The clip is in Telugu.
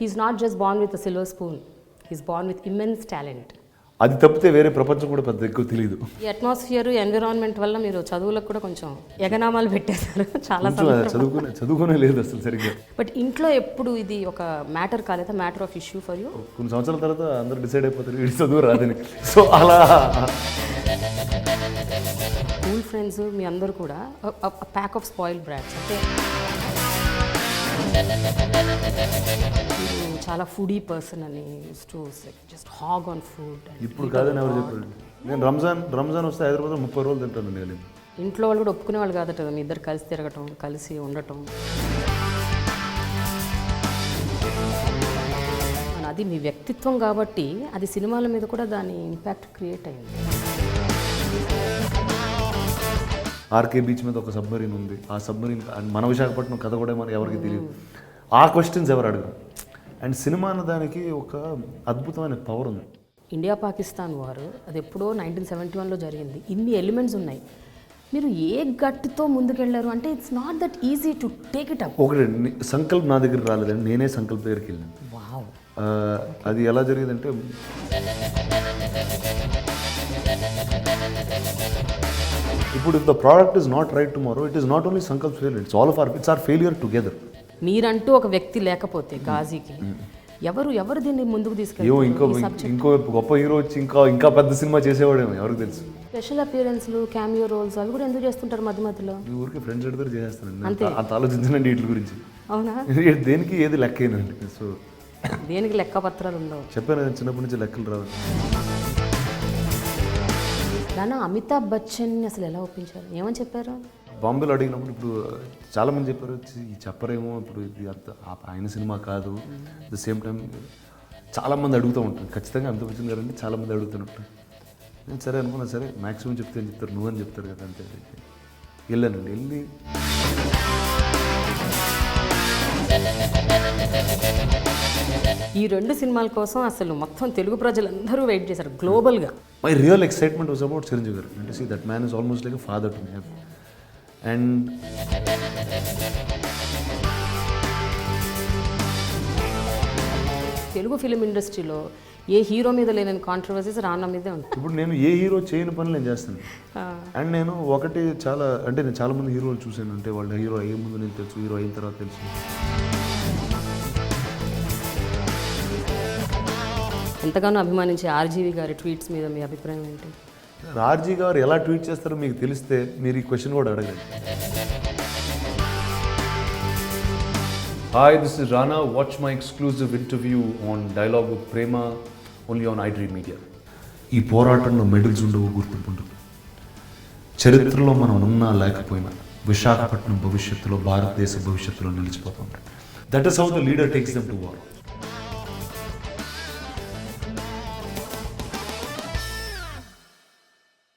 He's not just born with a silver spoon, he's born with immense talent. అది తప్పితే వేరే ప్రపంచం కూడా పెద్ద ఎక్కువ తెలియదు. ఈ అట్మాస్ఫియర్, ఎన్విరాన్మెంట్ వల్ల మీరు చదువులకు కూడా కొంచెం ఎగనామాలు పెట్టేశారు చాలా. చదువుకునే లేదు అసలు సరిగ్గా. బట్ ఇంట్లో ఎప్పుడు ఇది ఒక మ్యాటర్ కాలేదా, matter of issue for you? కొన్ని సంవత్సరాల తర్వాత అందరూ డిసైడ్ అయిపోతారు వీడి చదువు రాదని. సో అలా స్కూల్ ఫ్రెండ్స్ మీ అందరూ కూడా ప్యాక్ ఆఫ్ స్పాయిల్డ్ బ్రాడ్స్. అంటే మీరు చాలా ఫుడీ పర్సన్ అని, జస్ట్ హాగ్ ఆన్ ఫుడ్. ఇప్పుడు కాదని ఎవరు చెప్పారు? నేను రంజాన్ వస్తే హైదరాబాద్లో 30 రోజులు తింటాను నేను. ఇంట్లో వాళ్ళు కూడా ఒప్పుకునే వాళ్ళు కాదట మీ ఇద్దరు కలిసి తిరగటం, కలిసి ఉండటం. అది మీ వ్యక్తిత్వం కాబట్టి అది సినిమాల మీద కూడా దాని ఇంపాక్ట్ క్రియేట్ అయింది. ఆర్కే బీచ్ మీద ఒక సబ్మరీన్ ఉంది. ఆ సబ్మరీన్ మన విశాఖపట్నం కథ కూడా మనకి ఎవరికి తెలియదు. ఆ క్వశ్చన్స్ ఎవరు అడగరు. అండ్ సినిమా అన్న దానికి ఒక అద్భుతమైన పవర్ ఉంది. ఇండియా పాకిస్తాన్ వారు అది ఎప్పుడో 1971లో జరిగింది. ఇన్ని ఎలిమెంట్స్ ఉన్నాయి. మీరు ఏ గట్టుతో ముందుకెళ్ళారు అంటే it's not that easy to take it up. ఒకటి సంకల్ప్ నా దగ్గర రాలేదండి, నేనే సంకల్ప్ దగ్గరికి వెళ్ళాను. వావ్. అది ఎలా జరిగిందంటే, ఇప్పుడు if the product is not right tomorrow, it is not only Sankalp failure, it's all of its our failure together. మీరంటూ ఒక వ్యక్తి లేకపోతే గాజీకి ఎవరు దీన్ని ముందుకు తీసుకెళ్ళి ఇంకో గొప్ప హీరో వచ్చి ఇంకా పెద్ద సినిమా చేసేవాడేమో ఎవరికి తెలుసు. స్పెషల్ అపియరెన్స్లు, క్యామియో రోల్స్ అవి కూడా ఎందుకు చేస్తుంటారు మధ్య మధ్యలో? మీ ఊరికి ఫ్రెండ్స్ ఎడితే చేసేస్తానండి, అంత ఆలోచించండి వీటి గురించి. అవునా? దేనికి ఏది లెక్క అయినండి. సో దేనికి లెక్క పత్రాలు ఉండవు. చెప్పాను చిన్నప్పటి నుంచి లెక్కలు రావు. దాని అమితాబ్ బచ్చన్ అసలు ఎలా ఒప్పించారు, ఏమని చెప్పారు? బాంబేలో అడిగినప్పుడు ఇప్పుడు చాలామంది చెప్పారు చెప్పరేమో, ఇప్పుడు ఇది అంత ఆయన సినిమా కాదు. ద సేమ్ టైం చాలామంది అడుగుతూ ఉంటారు, ఖచ్చితంగా అమితాబ్ బచ్చన్ గారు అంటే చాలామంది అడుగుతున్నట్టు. నేను సరే అనుకున్నా, సరే మ్యాక్సిమం చెప్తే అని చెప్తారు, నువ్వని చెప్తారు కదా అంతే. వెళ్ళానండి. వెళ్ళి ఈ 2 సినిమాల కోసం అసలు మొత్తం తెలుగు ప్రజలందరూ వెయిట్ చేశారు గ్లోబల్గా. My real excitement was about Chiranjeevi garu. అంటే see that man is almost like a father to me. And Telugu film ఇండస్ట్రీలో ఏ హీరో మీద లేని కాంట్రవర్సీస్ రానా మీదే ఉంటుంది. ఇప్పుడు నేను ఏ హీరో చేయని పనులు నేను చేస్తాను. అండ్ నేను ఒకటి నేను చాలా మంది హీరోలు చూశాను. అంటే వాళ్ళ హీరో అయ్యే ముందు నేను తెలుసు, హీరో అయిన తర్వాత తెలుసు. ఎంతగానో అభిమానించే ఆర్జీవి గారి ట్వీట్స్ మీద మీ అభిప్రాయం ఏంటి? ఆర్జీ గారు ఎలా ట్వీట్ చేస్తారో మీకు తెలిస్తే మీరు ఈ క్వశ్చన్ కూడా అడగండి. Hi, this is Rana. Watch my exclusive interview on Dialogue with Prema only on iDream Media. ఈ పోరాటంలో మెడల్స్ ఉండవు, గుర్తింపు ఉండదు. చరిత్రలో మనం ఉన్నా లేకపోయినా విశాఖపట్నం భవిష్యత్తులో, భారతదేశ భవిష్యత్తులో నిలిచిపోతుంటాం. That is how the leader takes them to war.